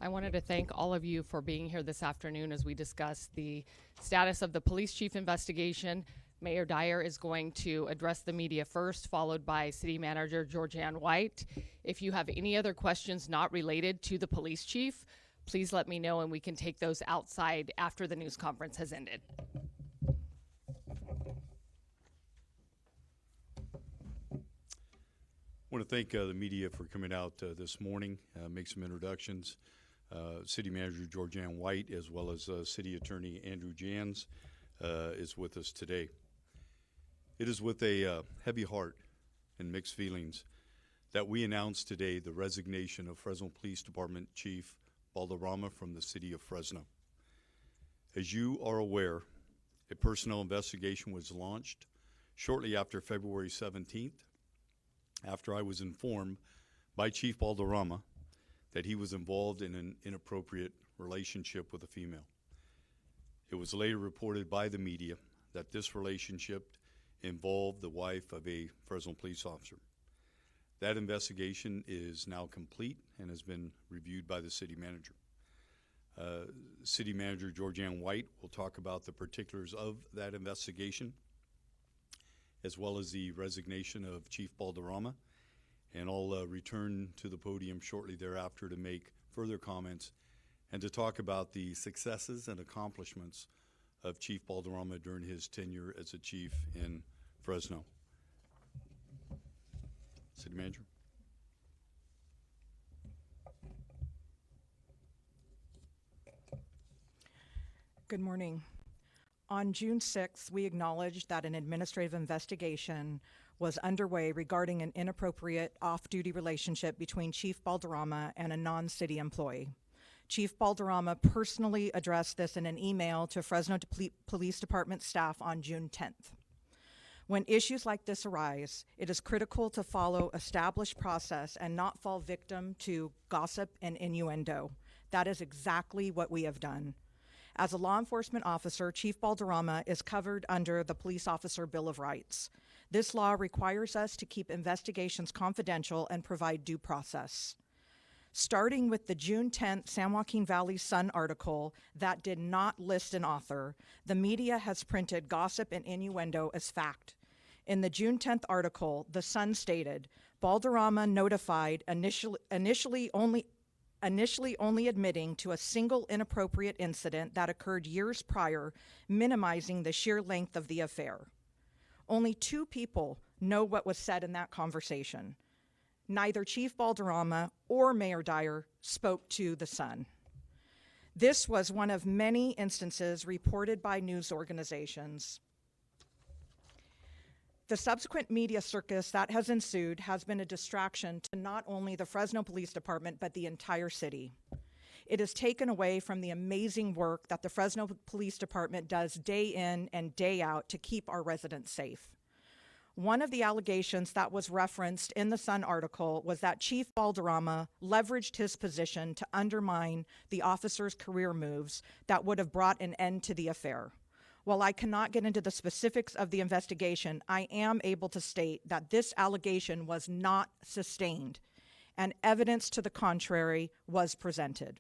I wanted to thank all of you for being here this afternoon as we discuss the status of the police chief investigation. Mayor Dyer is going to address the media first, followed by City Manager Georgeanne White. If you have any other questions not related to the police chief, please let me know and we can take those outside after the news conference has ended. I want to thank the media for coming out this morning, make some introductions. City Manager Georgeanne White, as well as City Attorney Andrew Jans, is with us today. It is with a heavy heart and mixed feelings that we announce today the resignation of Fresno Police Department Chief Balderrama from the City of Fresno. As you are aware, a personnel investigation was launched shortly after February 17th, after I was informed by Chief Balderrama that he was involved in an inappropriate relationship with a female. It was later reported by the media that this relationship involved the wife of a Fresno police officer. That investigation is now complete and has been reviewed by the city manager. City Manager Georgeanne White will talk about the particulars of that investigation, as well as the resignation of Chief Balderrama, and I'll return to the podium shortly thereafter to make further comments and to talk about the successes and accomplishments of Chief Balderrama during his tenure as a chief in Fresno. City Manager. Good morning. On June 6th, we acknowledged that an administrative investigation was underway regarding an inappropriate off-duty relationship between Chief Balderrama and a non-city employee. Chief Balderrama personally addressed this in an email to Fresno Police Department staff on June 10th. When issues like this arise, it is critical to follow established process and not fall victim to gossip and innuendo. That is exactly what we have done. As a law enforcement officer, Chief Balderrama is covered under the Police Officer Bill of Rights. This law requires us to keep investigations confidential and provide due process. Starting with the June 10th San Joaquin Valley Sun article that did not list an author, the media has printed gossip and innuendo as fact. In the June 10th article, the Sun stated, Balderrama notified initially only admitting to a single inappropriate incident that occurred years prior, minimizing the sheer length of the affair. Only 2 people know what was said in that conversation. Neither Chief Balderrama or Mayor Dyer spoke to the Sun. This was one of many instances reported by news organizations. The subsequent media circus that has ensued has been a distraction to not only the Fresno Police Department, but the entire city. It has taken away from the amazing work that the Fresno Police Department does day in and day out to keep our residents safe. One of the allegations that was referenced in the Sun article was that Chief Balderrama leveraged his position to undermine the officer's career moves that would have brought an end to the affair. While I cannot get into the specifics of the investigation, I am able to state that this allegation was not sustained, and evidence to the contrary was presented.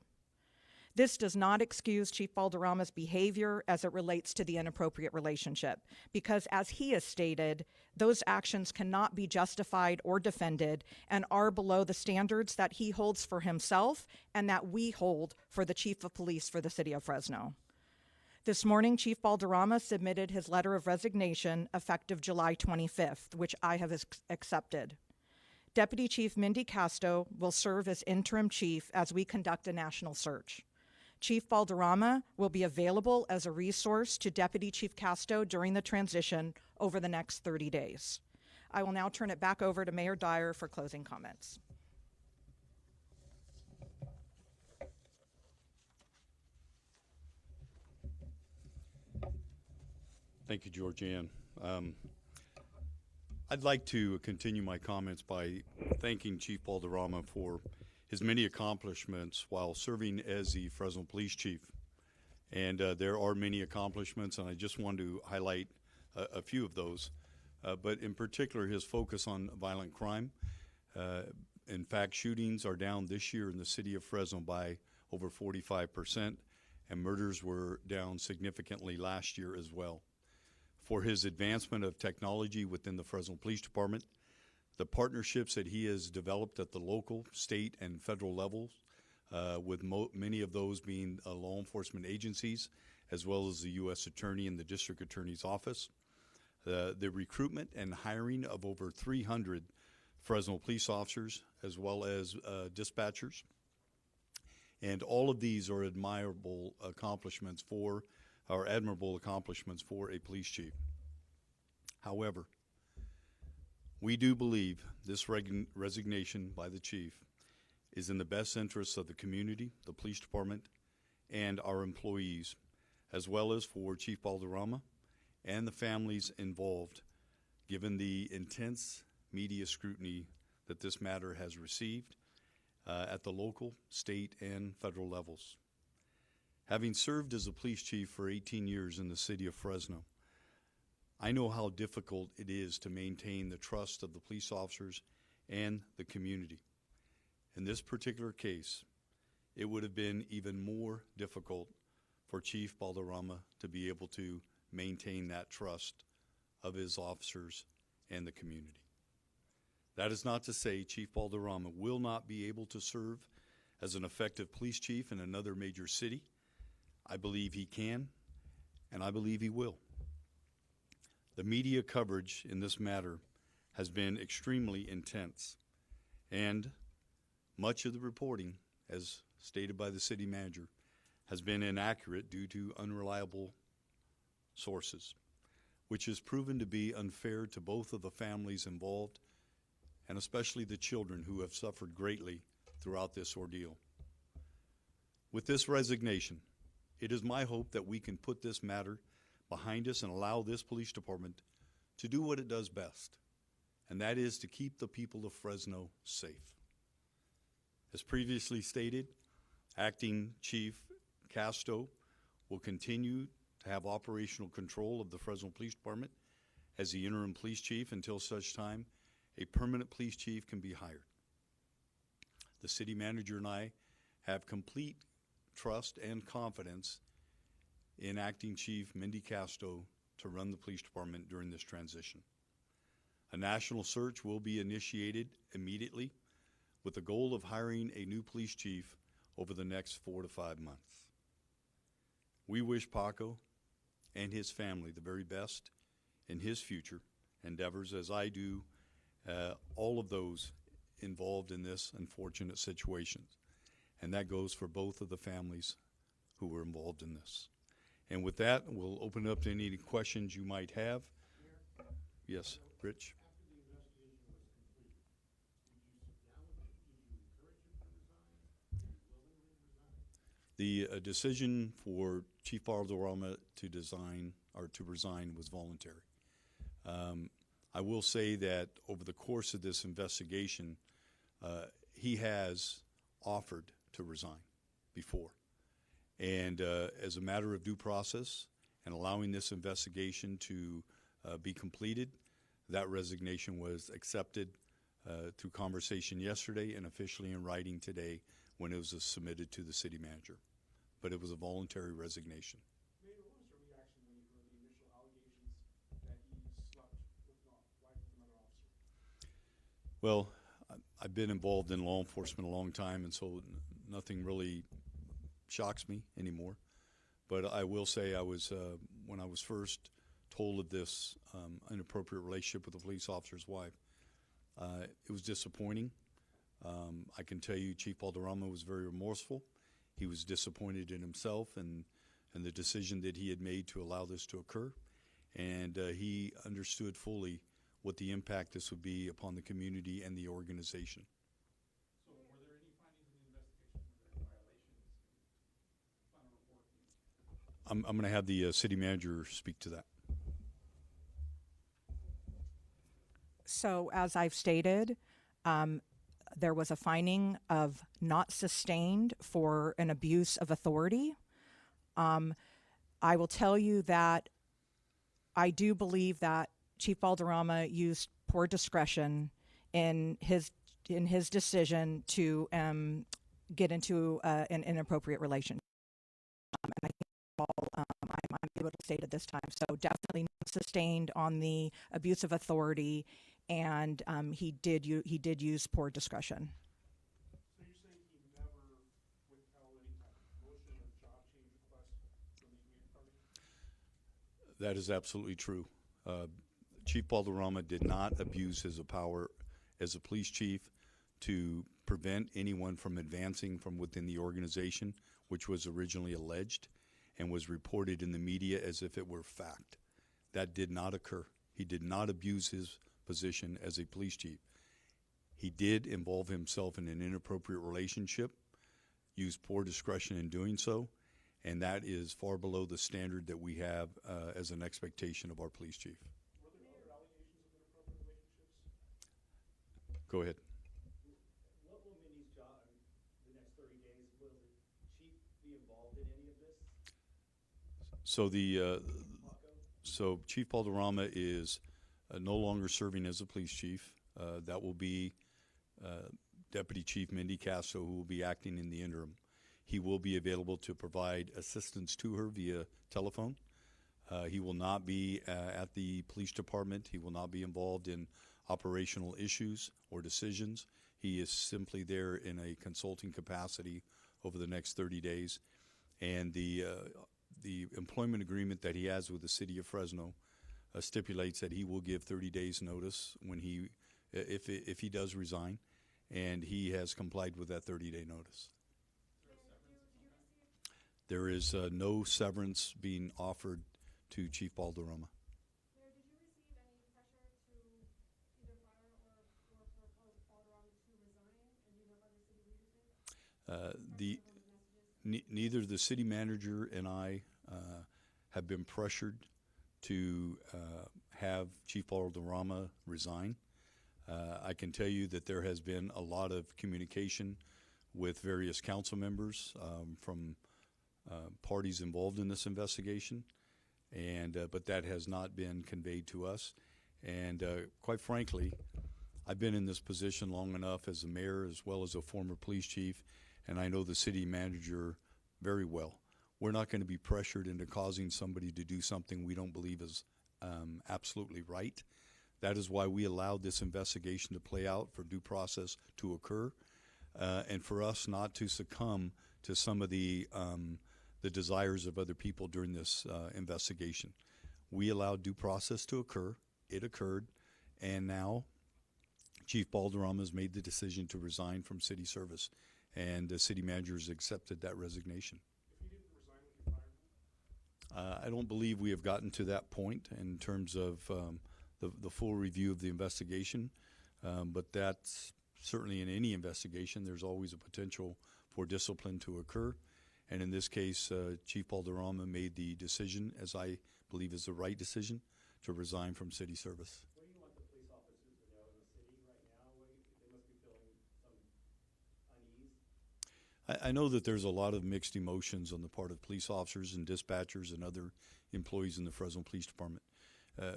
This does not excuse Chief Balderrama's behavior as it relates to the inappropriate relationship, because as he has stated, those actions cannot be justified or defended and are below the standards that he holds for himself and that we hold for the Chief of Police for the City of Fresno. This morning, Chief Balderrama submitted his letter of resignation effective July 25th, which I have accepted. Deputy Chief Mindy Casto will serve as interim chief as we conduct a national search. Chief Balderrama will be available as a resource to Deputy Chief Casto during the transition over the next 30 days. I will now turn it back over to Mayor Dyer for closing comments. Thank you, Georgeanne. I'd like to continue my comments by thanking Chief Balderrama for his many accomplishments while serving as the Fresno Police Chief. And there are many accomplishments, and I just want to highlight a few of those. But in particular, his focus on violent crime. In fact, shootings are down this year in the city of Fresno by over 45%, and murders were down significantly last year as well. For his advancement of technology within the Fresno Police Department, the partnerships that he has developed at the local, state, and federal levels, with many of those being law enforcement agencies, as well as the U.S. Attorney and the District Attorney's Office. The recruitment and hiring of over 300 Fresno police officers, as well as dispatchers. And all of these are admirable accomplishments for a police chief. However, we do believe this resignation by the chief is in the best interests of the community, the police department, and our employees, as well as for Chief Balderrama and the families involved, given the intense media scrutiny that this matter has received at the local, state, and federal levels. Having served as a police chief for 18 years in the city of Fresno, I know how difficult it is to maintain the trust of the police officers and the community. In this particular case, it would have been even more difficult for Chief Balderrama to be able to maintain that trust of his officers and the community. That is not to say Chief Balderrama will not be able to serve as an effective police chief in another major city. I believe he can, and I believe he will. The media coverage in this matter has been extremely intense, and much of the reporting, as stated by the city manager, has been inaccurate due to unreliable sources, which has proven to be unfair to both of the families involved, and especially the children who have suffered greatly throughout this ordeal. With this resignation, it is my hope that we can put this matter behind us and allow this police department to do what it does best, and that is to keep the people of Fresno safe. As previously stated, Acting Chief Casto will continue to have operational control of the Fresno Police Department as the interim police chief until such time a permanent police chief can be hired. The city manager and I have complete trust and confidence in Acting Chief Mindy Casto to run the police department during this transition. A national search will be initiated immediately with the goal of hiring a new police chief over the next 4 to 5 months. We wish Paco and his family the very best in his future endeavors, as I do all of those involved in this unfortunate situation. And that goes for both of the families who were involved in this. And with that, we'll open it up to any questions you might have. Yes, Rich? The decision for Chief Balderrama to resign was voluntary. I will say that over the course of this investigation, he has offered to resign before. And as a matter of due process and allowing this investigation to be completed, that resignation was accepted through conversation yesterday and officially in writing today when it was submitted to the city manager. But it was a voluntary resignation. Mayor, what was your reaction when you heard the initial allegations that he slept with the wife of another officer? Well, I've been involved in law enforcement a long time, and so nothing really shocks me anymore. But I will say I was, when I was first told of this inappropriate relationship with a police officer's wife, it was disappointing. I can tell you Chief Balderrama was very remorseful. He was disappointed in himself and the decision that he had made to allow this to occur. And he understood fully what the impact this would be upon the community and the organization. So were there any findings in the investigation? Were there violations? Final report? I'm going to have the city manager speak to that. So as I've stated, there was a finding of not sustained for an abuse of authority. I will tell you that I do believe that Chief Balderrama used poor discretion in his decision to get into an inappropriate relationship. And I think all I'm able to state at this time. So definitely not sustained on the abuse of authority, and he did use poor discretion. So you're saying he never withheld any type of promotion or job change request from the aggrieved party? That is absolutely true. Chief Balderrama did not abuse his power as a police chief to prevent anyone from advancing from within the organization, which was originally alleged and was reported in the media as if it were fact. That did not occur. He did not abuse his position as a police chief. He did involve himself in an inappropriate relationship, used poor discretion in doing so, and that is far below the standard that we have as an expectation of our police chief. Were there other allegations of inappropriate relationships? Go ahead. What will Minnie's job, the next 30 days, will the chief be involved in any of this? So Chief Balderrama is no longer serving as a police chief. That will be Deputy Chief Mindy Castro, who will be acting in the interim. He will be available to provide assistance to her via telephone. He will not be at the police department. He will not be involved in operational issues or decisions. He is simply there in a consulting capacity over the next 30 days. And the employment agreement that he has with the city of Fresno stipulates that he will give 30 days notice when if he does resign, and he has complied with that 30-day notice. There is no severance being offered to Chief Balderrama. Mayor, did you receive any pressure to either fire or for Balderrama to resign? And do you know if other city leaders did? Neither the city manager and I have been pressured to have Chief Balderrama resign. I can tell you that there has been a lot of communication with various council members from parties involved in this investigation, and but that has not been conveyed to us. And quite frankly, I've been in this position long enough as a mayor as well as a former police chief, and I know the city manager very well. We're not going to be pressured into causing somebody to do something we don't believe is absolutely right. That is why we allowed this investigation to play out, for due process to occur, and for us not to succumb to some of the desires of other people during this investigation. We allowed due process to occur. It occurred, and now Chief Balderrama has made the decision to resign from city service, and the city manager has accepted that resignation. If he didn't resign, would you fire him? I don't believe we have gotten to that point in terms of the full review of the investigation, but that's certainly in any investigation. There's always a potential for discipline to occur, and in this case, Chief Balderrama made the decision, as I believe is the right decision, to resign from city service. What do you want the police officers to know in the city right now? They must be feeling some unease. I know that there's a lot of mixed emotions on the part of police officers and dispatchers and other employees in the Fresno Police Department.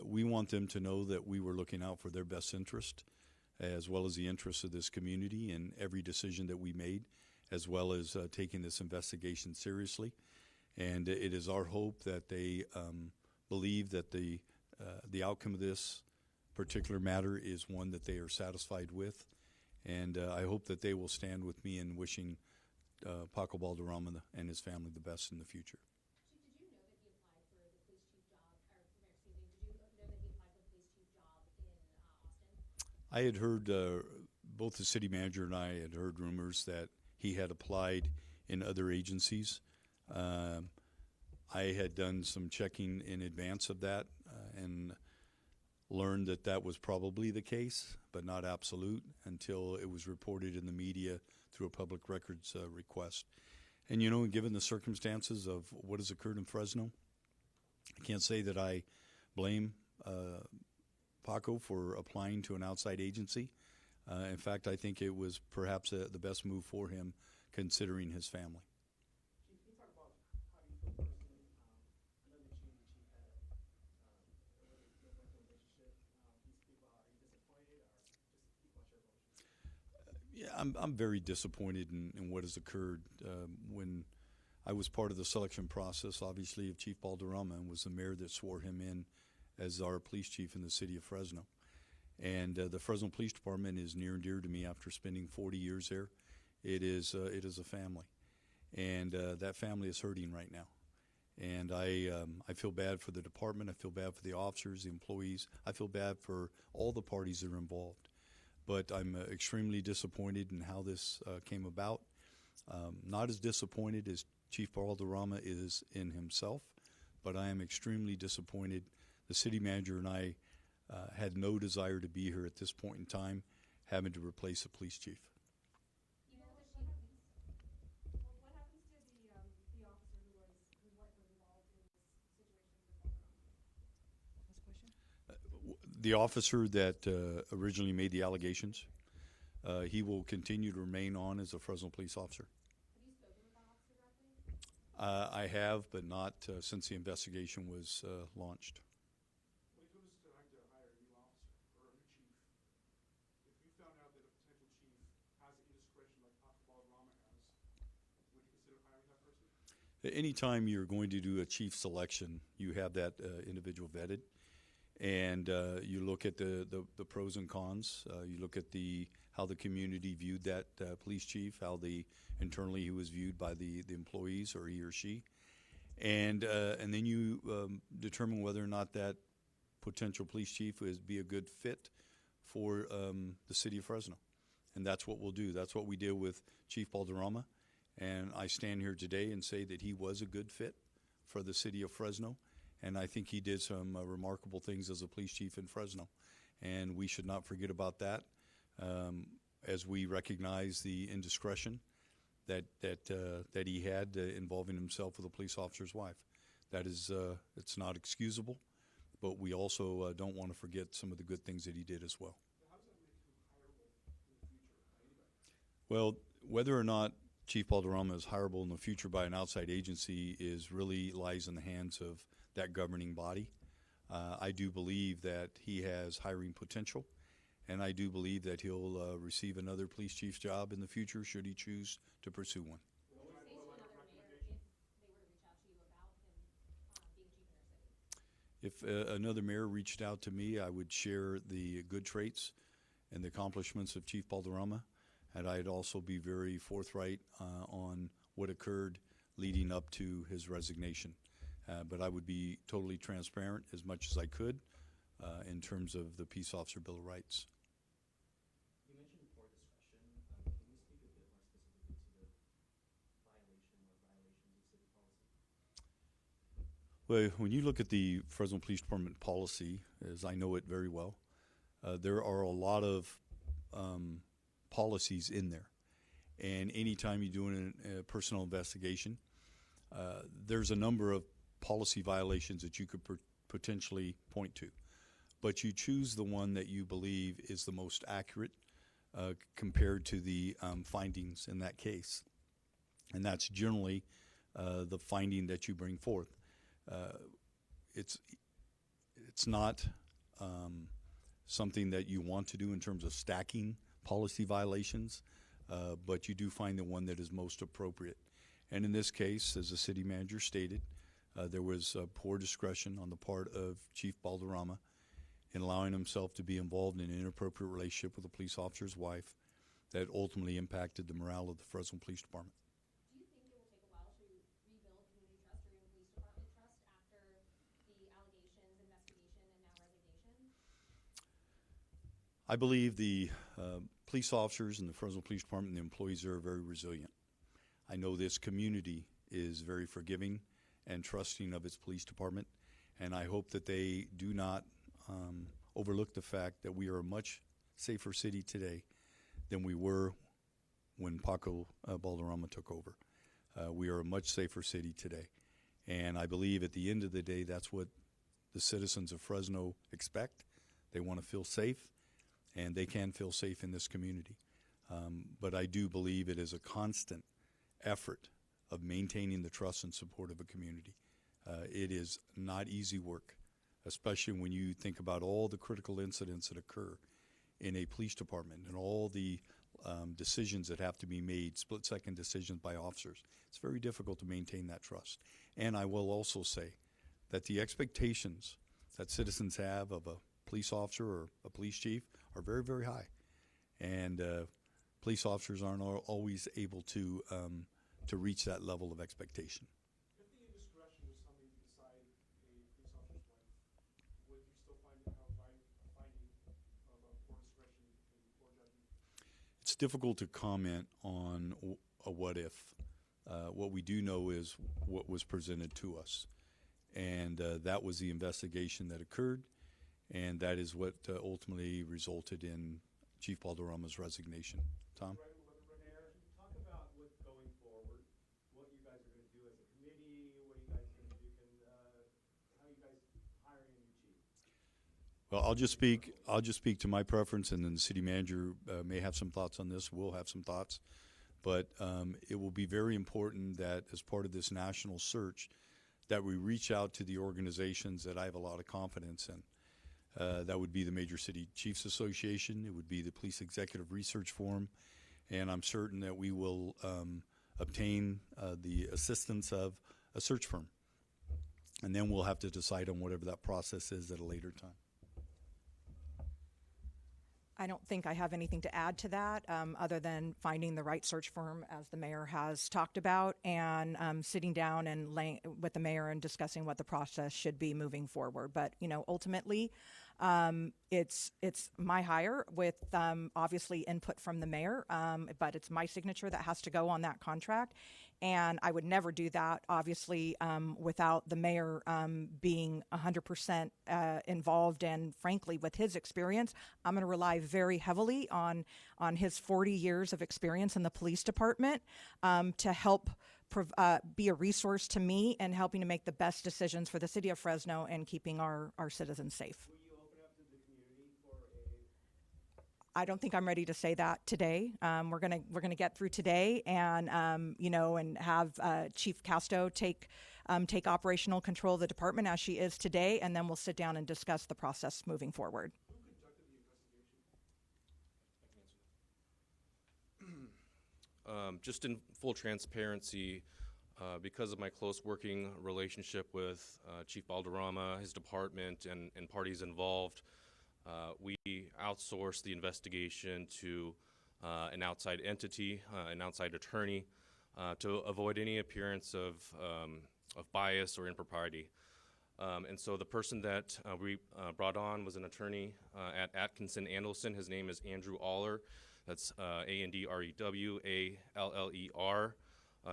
We want them to know that we were looking out for their best interest, as well as the interests of this community in every decision that we made, as well as taking this investigation seriously. And it is our hope that they believe that the outcome of this particular matter is one that they are satisfied with. And I hope that they will stand with me in wishing Paco Balderrama and his family the best in the future. Chief, did you know that he applied for the police chief job, or excuse me, did you know that he applied for the police chief job in Austin? I had heard, both the city manager and I had heard rumors that he had applied in other agencies. I had done some checking in advance of that and learned that that was probably the case, but not absolute, until it was reported in the media through a public records request. And you know, given the circumstances of what has occurred in Fresno, I can't say that I blame Paco for applying to an outside agency. In fact, I think it was perhaps the best move for him, considering his family. Chief, can you talk about how you feel personally? I know that you and the chief had a really good working relationship. Can you speak about, are you disappointed, or just speak about your emotions? Yeah, I'm very disappointed in what has occurred. When I was part of the selection process, obviously, of Chief Balderrama, and was the mayor that swore him in as our police chief in the city of Fresno. And the Fresno Police Department is near and dear to me after spending 40 years there. It is a family, and that family is hurting right now. And I feel bad for the department. I feel bad for the officers, the employees. I feel bad for all the parties that are involved. But I'm extremely disappointed in how this came about. Not as disappointed as Chief Balderrama is in himself, but I am extremely disappointed. The city manager and I had no desire to be here at this point in time, having to replace a police chief. You know, what happens to the officer who was involved in this situation with Balderrama? The officer that originally made the allegations, he will continue to remain on as a Fresno police officer. Have you spoken with that officer directly? I have, but not since the investigation was launched. When it comes to trying to hire a new officer or a new chief, if you found out that a potential chief has indiscretion like Paco Balderrama has, would you consider hiring that person? Anytime you're going to do a chief selection, you have that individual vetted, and you look at the pros and cons. You look at how the community viewed that police chief, how internally he was viewed by the employees, or he or she, and then you determine whether or not that potential police chief would be a good fit for the city of Fresno. And that's what we'll do. That's what we did with Chief Balderrama. And I stand here today and say that he was a good fit for the city of Fresno. And I think he did some remarkable things as a police chief in Fresno. And we should not forget about that as we recognize the indiscretion that he had involving himself with a police officer's wife. That is, it's not excusable, but we also don't want to forget some of the good things that he did as well. How does that make him hireable in the future by anybody? Well, whether or not Chief Balderrama is hireable in the future by an outside agency really lies in the hands of that governing body. I do believe that he has hiring potential, and I do believe that he'll receive another police chief's job in the future should he choose to pursue one. What would you say to another mayor if they were to reach out to you about him being chief in their city? If another mayor reached out to me, I would share the good traits and the accomplishments of Chief Balderrama, and I'd also be very forthright on what occurred leading up to his resignation. But I would be totally transparent as much as I could in terms of the Peace Officer Bill of Rights. You mentioned poor discretion. Can you speak a bit more specifically to the violation or violations of city policy? Well, when you look at the Fresno Police Department policy, as I know it very well, there are a lot of policies in there. And anytime you're doing a personnel investigation, there's a number of policy violations that you could potentially point to. But you choose the one that you believe is the most accurate compared to the findings in that case. And that's generally the finding that you bring forth. It's not something that you want to do in terms of stacking policy violations, but you do find the one that is most appropriate. And in this case, as the city manager stated, there was poor discretion on the part of Chief Balderrama in allowing himself to be involved in an inappropriate relationship with a police officer's wife that ultimately impacted the morale of the Fresno Police Department. Do you think it will take a while to rebuild community trust or even police department trust after the allegations, investigation, and now resignation? I believe the police officers in the Fresno Police Department and the employees are very resilient. I know this community is very forgiving and trusting of its police department, and I hope that they do not overlook the fact that we are a much safer city today than we were when Paco Balderrama took over. We are a much safer city today, and I believe at the end of the day that's what the citizens of Fresno expect. They want to feel safe, and they can feel safe in this community. But I do believe it is a constant effort of maintaining the trust and support of a community. It is not easy work, especially when you think about all the critical incidents that occur in a police department and all the decisions that have to be made, split-second decisions by officers. It's very difficult to maintain that trust. And I will also say that the expectations that citizens have of a police officer or a police chief are very, very high. And police officers aren't always able to reach that level of expectation. If the indiscretion was something beside a police officer's life, would you still find it a finding of a poor discretion and poor judgment? It's difficult to comment on a what if. What we do know is what was presented to us. And that was the investigation that occurred, and that is what ultimately resulted in Chief Balderrama's resignation. Tom? Mayor, talk about what's going forward, what you guys are going to do as a committee, what you guys going to do, how you guys hiring a new chief? Well, I'll just speak to my preference, and then the city manager may have some thoughts on this. We'll have some thoughts. But it will be very important that as part of this national search that we reach out to the organizations that I have a lot of confidence in. That would be the Major City Chiefs Association. It would be the Police Executive Research Forum. And I'm certain that we will obtain the assistance of a search firm. And then we'll have to decide on whatever that process is at a later time. I don't think I have anything to add to that other than finding the right search firm, as the mayor has talked about, and sitting down and with the mayor and discussing what the process should be moving forward. But ultimately, it's my hire with obviously input from the mayor, but it's my signature that has to go on that contract. And I would never do that, obviously, without the mayor being 100% involved. And frankly, with his experience, I'm going to rely very heavily on his 40 years of experience in the police department to help be a resource to me and helping to make the best decisions for the city of Fresno and keeping our citizens safe. Will you open up to the community for I don't think I'm ready to say that today. We're gonna get through today, and and have Chief Casto take operational control of the department as she is today, and then we'll sit down and discuss the process moving forward. Who conducted the investigation? Just in full transparency, because of my close working relationship with Chief Balderrama, his department, and parties involved, we outsourced the investigation to an outside entity, an outside attorney, to avoid any appearance of bias or impropriety. And so the person that we brought on was an attorney at Atkinson Andelson. His name is Andrew Aller. That's ANDREWALLER.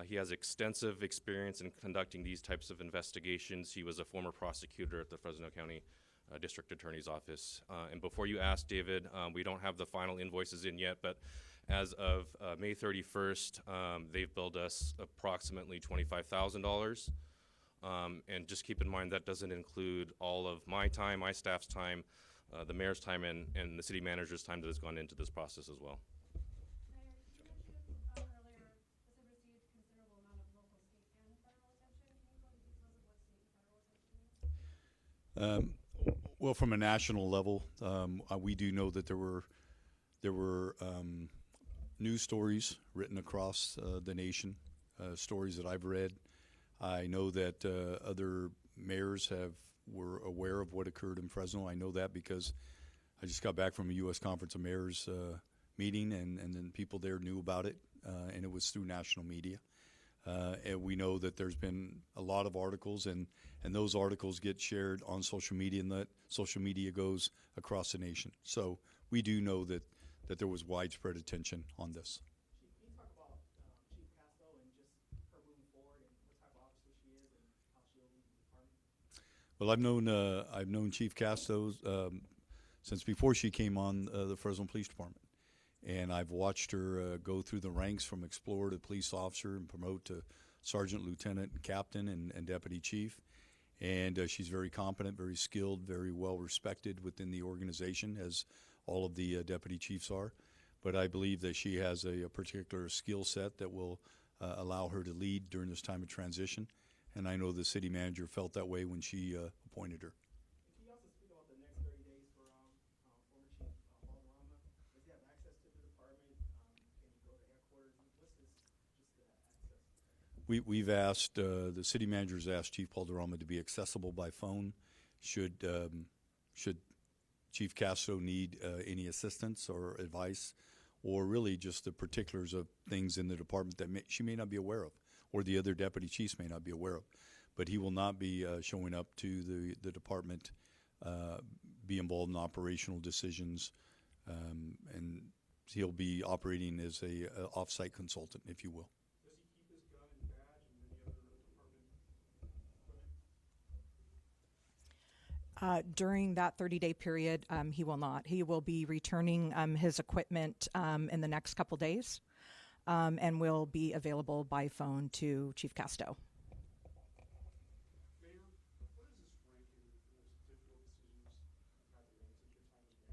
He has extensive experience in conducting these types of investigations. He was a former prosecutor at the Fresno County District Attorney's Office. And before you ask, David, we don't have the final invoices in yet, but as of May 31st, they've billed us approximately $25,000. And just keep in mind that doesn't include all of my time, my staff's time, the mayor's time, and the city manager's time that has gone into this process as well. Mayor, you mentioned earlier this had received considerable amount of local, state, and federal attention. Can you go into details of what state and federal attention means? Well, from a national level, we do know that there were news stories written across the nation, stories that I've read. I know that other mayors were aware of what occurred in Fresno. I know that because I just got back from a U.S. Conference of Mayors meeting, and then people there knew about it, and it was through national media. And we know that there's been a lot of articles, and those articles get shared on social media, and that social media goes across the nation. So we do know that there was widespread attention on this. Chief, can you talk about Chief Casto and just her moving forward and what type of officer she is and how she'll lead the department? Well, I've known Chief Casto since before she came on the Fresno Police Department, and I've watched her go through the ranks from explorer to police officer and promote to sergeant, lieutenant, and captain, and deputy chief. And she's very competent, very skilled, very well respected within the organization, as all of the deputy chiefs are. But I believe that she has a particular skill set that will allow her to lead during this time of transition. And I know the city manager felt that way when she appointed her. Can you also speak about the next 30 days for former Chief Balderrama? Does he have access to the department? We've asked, the city manager's asked Chief Balderrama to be accessible by phone should Chief Castro need any assistance or advice, or really just the particulars of things in the department that she may not be aware of, or the other deputy chiefs may not be aware of. But he will not be showing up to the department, be involved in operational decisions, and he'll be operating as a off-site consultant, if you will. Does he keep his gun and badge and any other department? During that 30-day period, he will not. He will be returning his equipment in the next couple days, and will be available by phone to Chief Casto. Mayor, what is this ranking of the most difficult decisions you've had to make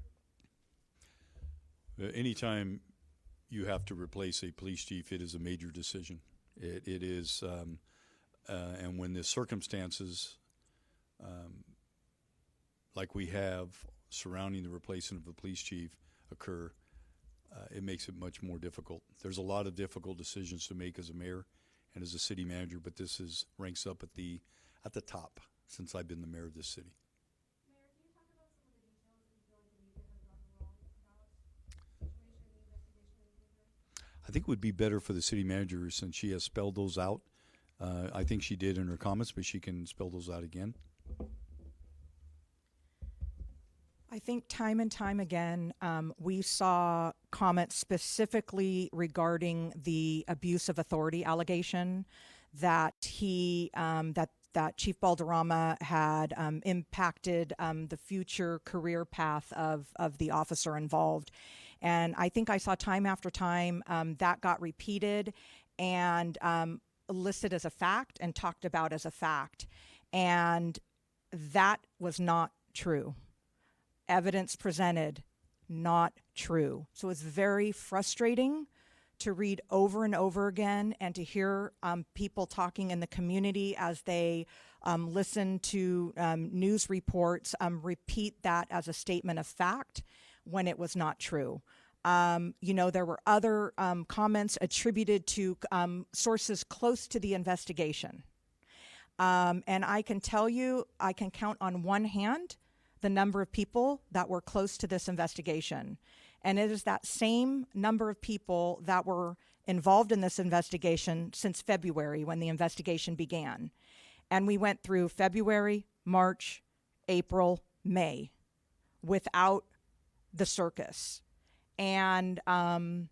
since your time as mayor? Anytime you have to replace a police chief, it is a major decision. It is, and when the circumstances like we have surrounding the replacement of a police chief occur, it makes it much more difficult. There's a lot of difficult decisions to make as a mayor and as a city manager, but this ranks up at the top since I've been the mayor of this city. Mayor, can you talk about some of the details that you feel like the media has gotten wrong about the situation and the investigation into her? I think it would be better for the city manager, since she has spelled those out. I think she did in her comments, but she can spell those out again. I think time and time again, we saw comments specifically regarding the abuse of authority allegation that that Chief Balderrama had impacted the future career path of the officer involved. And I think I saw time after time that got repeated and listed as a fact and talked about as a fact. And that was not true. Evidence presented, not true. So it's very frustrating to read over and over again and to hear people talking in the community as they listen to news reports repeat that as a statement of fact when it was not true. There were other comments attributed to sources close to the investigation. And I can tell you, I can count on one hand the number of people that were close to this investigation. And it is that same number of people that were involved in this investigation since February when the investigation began. And we went through February, March, April, May without the circus. And as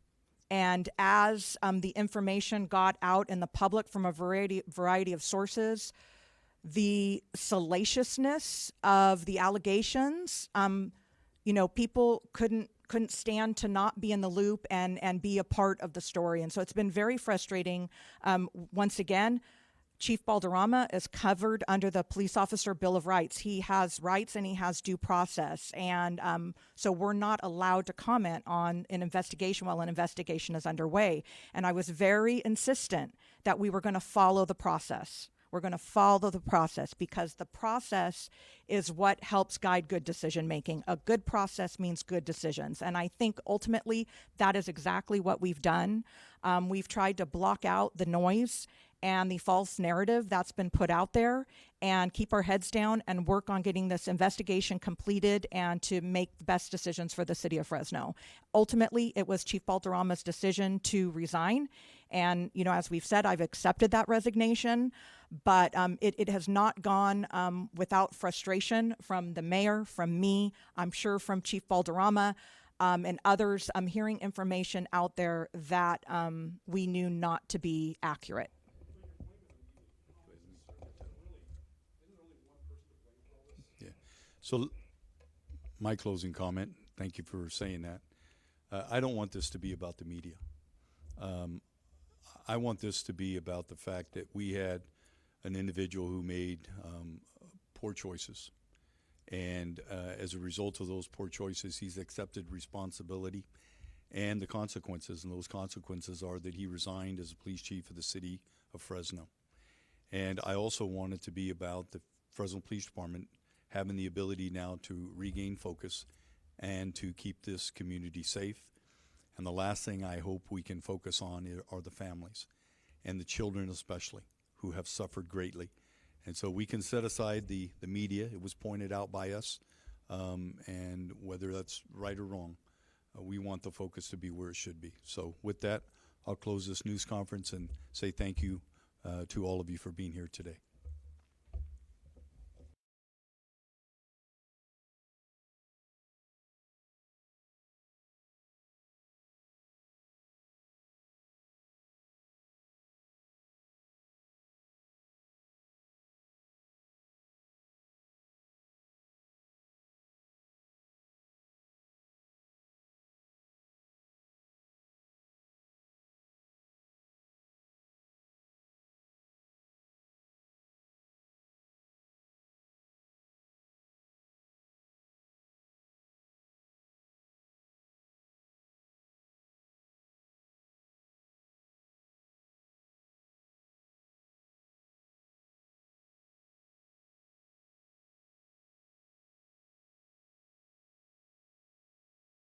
the information got out in the public from a variety of sources, the salaciousness of the allegations, people couldn't stand to not be in the loop and be a part of the story. And so it's been very frustrating. Once again, Chief Balderrama is covered under the Police Officer Bill of Rights. He has rights and he has due process. And so we're not allowed to comment on an investigation while an investigation is underway. And I was very insistent that we were going to follow the process. We're going to follow the process because the process is what helps guide good decision making. A good process means good decisions. And I think ultimately that is exactly what we've done. We've tried to block out the noise and the false narrative that's been put out there and keep our heads down and work on getting this investigation completed and to make the best decisions for the city of Fresno. Ultimately, it was Chief Balderrama's decision to resign. And, as we've said, I've accepted that resignation, but it has not gone without frustration from the mayor, from me, I'm sure from Chief Balderrama, and others. I'm hearing information out there that we knew not to be accurate. So my closing comment, thank you for saying that. I don't want this to be about the media. I want this to be about the fact that we had an individual who made poor choices. And as a result of those poor choices, he's accepted responsibility and the consequences. And those consequences are that he resigned as a police chief of the city of Fresno. And I also want it to be about the Fresno Police Department having the ability now to regain focus and to keep this community safe. And the last thing I hope we can focus on are the families. and the children especially, who have suffered greatly. And so we can set aside the media. It was pointed out by us, and whether that's right or wrong, we want the focus to be where it should be. So with that, I'll close this news conference and say thank you to all of you for being here today.